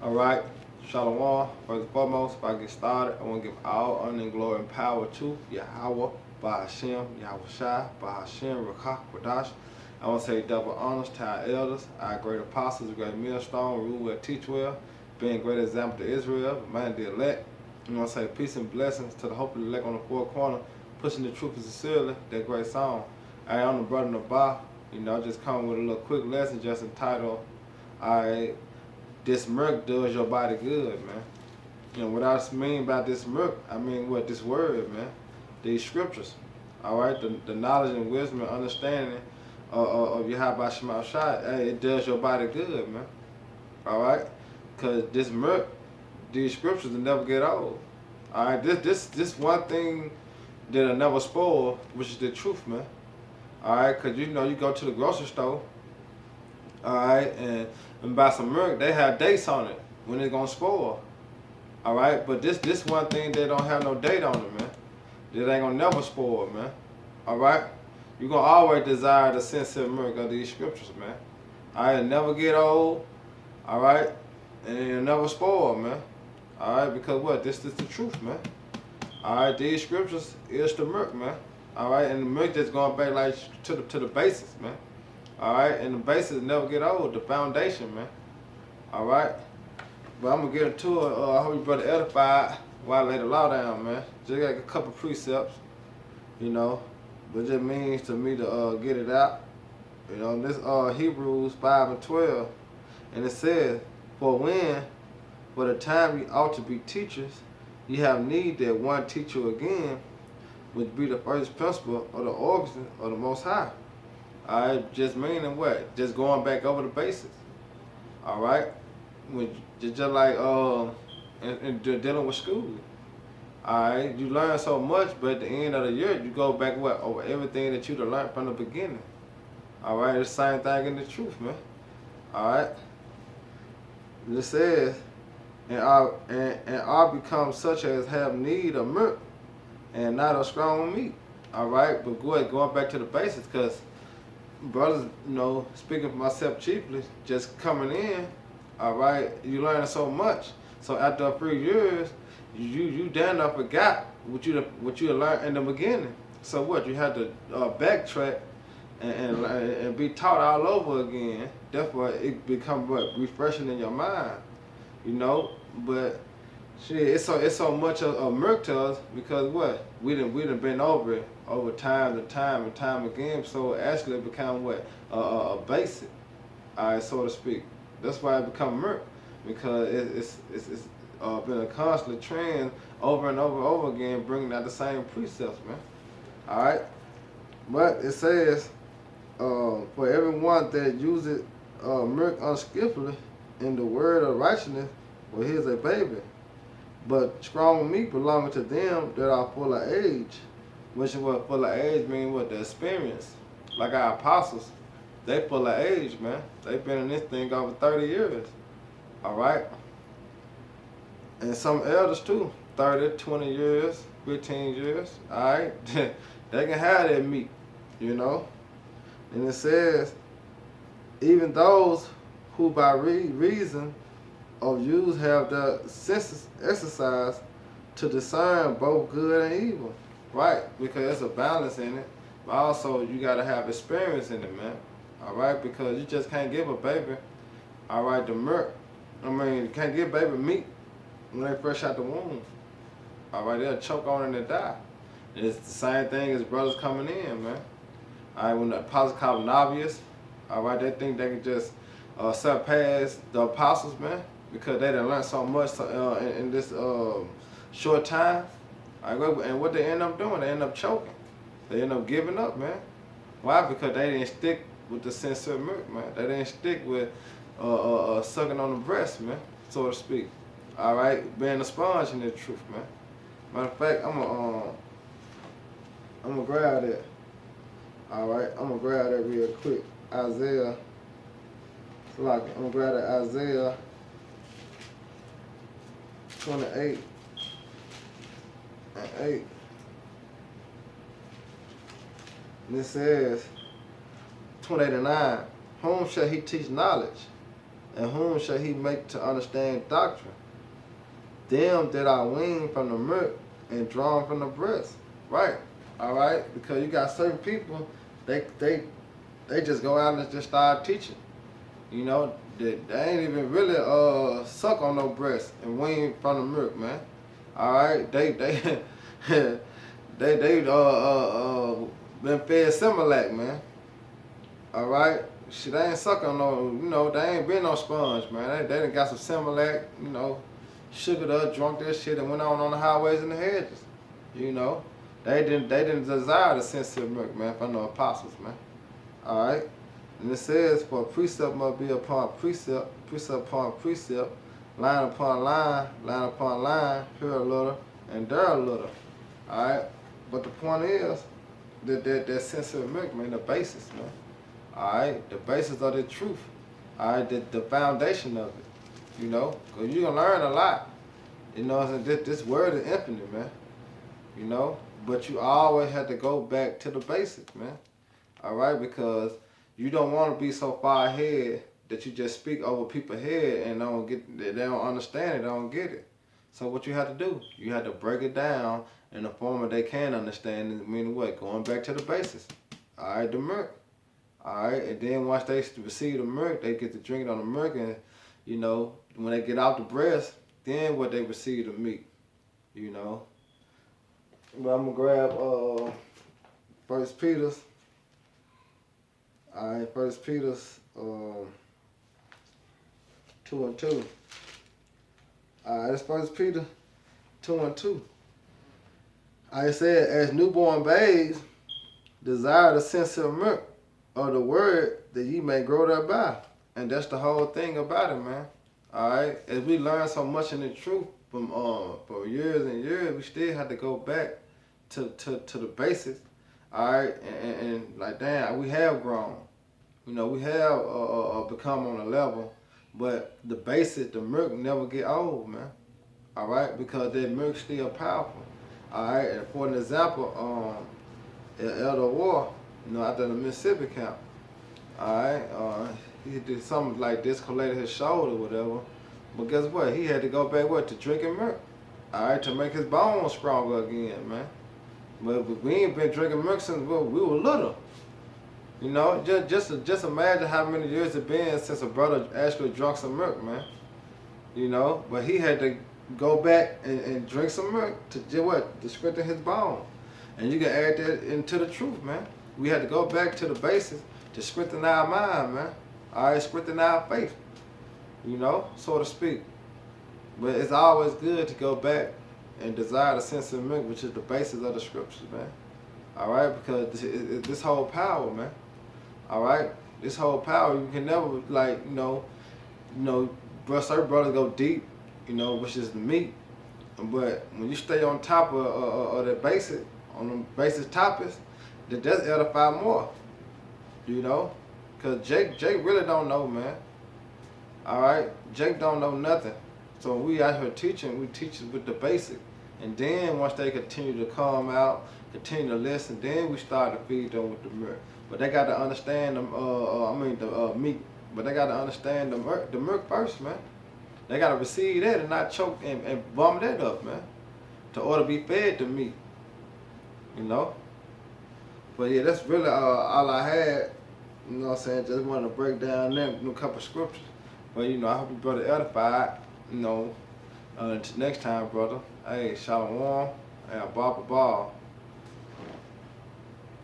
All right, Shalom. First and foremost, if I get started, I want to give all honor and glory and power to Yahweh, Bahashem, Yahweh Shai, Bahashem, Rakah, Kodash. I want to say double honors to our elders, our great apostles, great millstone, rule well, teach well, being a great example to Israel, man the elect. I want to say peace and blessings to the hope of the elect on the four corner, pushing the truth sincerely, that great song. I am the brother Nabah, just come with a little quick lesson just entitled, I this milk does your body good, man. What I mean by this milk, I mean what this word, man. These scriptures, all right. The knowledge and wisdom and understanding of Yahweh Shema Shai, hey, it does your body good, man. All right, cause this milk, these scriptures will never get old. All right, this one thing that'll never spoil, which is the truth, man. All right, cause you go to the grocery store, all right, and buy some milk. They have dates on it when it's gonna spoil. All right, but this one thing they don't have no date on it, man. It ain't gonna never spoil, man. All right, you gonna always desire the sincere milk of these scriptures, man. All right, never get old. All right, and it'll never spoil, man. All right, because what? This is the truth, man. All right, these scriptures is the milk, man. All right, and the milk just going back like to the basics, man. All right, and the basics never get old. The foundation, man. All right. But I'm gonna get into it. I hope you brother edified while I lay the law down, man. Just got a couple precepts, but it just means to me to get it out. This Hebrews 5 and 12, and it says, for the time you ought to be teachers, you have need that one teach you again, which be the first principle of the origin of the Most High. All right, just meaning what? Just going back over the basics. All right. Just like and dealing with school. Alright, you learn so much, but at the end of the year you go back over everything that you'd have learned from the beginning. Alright, it's the same thing in the truth, man. Alright. It says, and I become such as have need of milk and not of strong meat. Alright, but going back to the basics, because brothers, speaking for myself chiefly, just coming in. All right, you learn so much. So after a few years, you damn near forgot what you learned in the beginning. So what? You had to backtrack and be taught all over again. Therefore, it becomes refreshing in your mind, But shit, it's so much of milk to us because what? We done been over it over time and time again. So actually, it become what a basic, all right, so to speak. That's why it become milk, because it's been a constant trend over and over again, bringing out the same precepts, man. All right, but it says, for everyone that uses milk unskillfully in the word of righteousness, well, here's a baby. But strong meat belonging to them that are full of age, which is what full of age mean? What the experience, like our apostles. They full of age, man. They been in this thing over 30 years. All right? And some elders too. 30, 20 years, 15 years. All right? They can have that meat, And it says, even those who by reason of use have the senses exercised to discern both good and evil. Right? Because there's a balance in it. But also, you got to have experience in it, man. All right, because you just can't give a baby, all right, the milk. You can't give baby meat when they fresh out the womb. All right, they'll choke on it and die. And it's the same thing as brothers coming in, man. All right, when the apostles call them novice, all right, they think they can just surpass the apostles, man, because they done learned so much in this short time. All right, and what they end up doing, they end up choking. They end up giving up, man. Why? Because they didn't stick with the sincere milk, man. They didn't stick with sucking on the breast, man, so to speak. All right, being a sponge in the truth, man. Matter of fact, I'm gonna grab that. All right, I'm gonna grab that real quick. Isaiah, I'm gonna grab that Isaiah 28 and 8. And it says, 28 and 9, whom shall he teach knowledge? And whom shall he make to understand doctrine? Them that are weaned from the milk and drawn from the breast. Right. All right. Because you got certain people, they just go out and just start teaching. You know, they ain't even really suck on no breast and wean from the milk, man. All right. They been fed Similac, man. All right. Shit, they ain't sucking on no, you know, they ain't been no sponge, man. They done got some Similac, you know, sugared up, drunk that shit, and went on the highways and the hedges. You know, they didn't desire the sincere milk, man, from the apostles, man. All right, and it says, for precept must be upon precept, precept upon precept, line upon line, line upon line, here a little and there a little. All right, but the point is that sincere milk, man, the basis, man. All right, the basis of the truth. All right, the foundation of it. You know, because you're going to learn a lot. You know, this word is infinite, man. You know, but you always have to go back to the basics, man. All right, because you don't want to be so far ahead that you just speak over people's head and they don't understand it, they don't get it. So what you have to do, you have to break it down in a form that they can understand, meaning what? Going back to the basics. All right, the milk. All right, and then once they receive the milk, they get to drink it on the milk, and you know, when they get out the breast, then what they receive the meat. You know. But I'm gonna grab First Peter's. All right, First Peter's 2:2. All right, it's First Peter 2:2. I said, as newborn babes, desire the sincere milk of the word that ye may grow thereby. And that's the whole thing about it, man. All right, as we learn so much in the truth from for years and years, we still have to go back to the basics. All right, and like damn, we have grown. You know, we have become on a level, but the basics, the milk never get old, man. All right, because that milk still powerful. All right, and for an example, Elder War, you know, out there in the Mississippi camp. All right, he did something like discolorated his shoulder or whatever. But guess what? He had to go back to drinking milk. All right, to make his bones stronger again, man. But we ain't been drinking milk since we were little. You know, just imagine how many years it been since a brother actually drunk some milk, man. You know, but he had to go back and drink some milk to do what? To strengthen his bone. And you can add that into the truth, man. We had to go back to the basics to strengthen our mind, man. All right, strengthen our faith, you know, so to speak. But it's always good to go back and desire the sincere milk, which is the basis of the scriptures, man. All right, because this whole power, man. All right, this whole power, you can never, like, you know, certain brothers go deep, you know, which is the meat. But when you stay on top of the basic, on the basic topics, that does edify more, you know. Because Jake really don't know, man. All right, Jake don't know nothing. So when we out here teaching, we teach with the basic. And then once they continue to come out, continue to listen, then we start to feed them with the milk. But they got to understand them, the meat. But they got to understand the milk first, man. They got to receive that and not choke and vomit that up, man. To order to be fed the meat, you know. But yeah, that's really all I had. You know what I'm saying? Just wanted to break down them, a couple scriptures. But, you know, I hope you brother edified, you know. Next time, brother. Hey, Shalom. Hey, Baba Ball.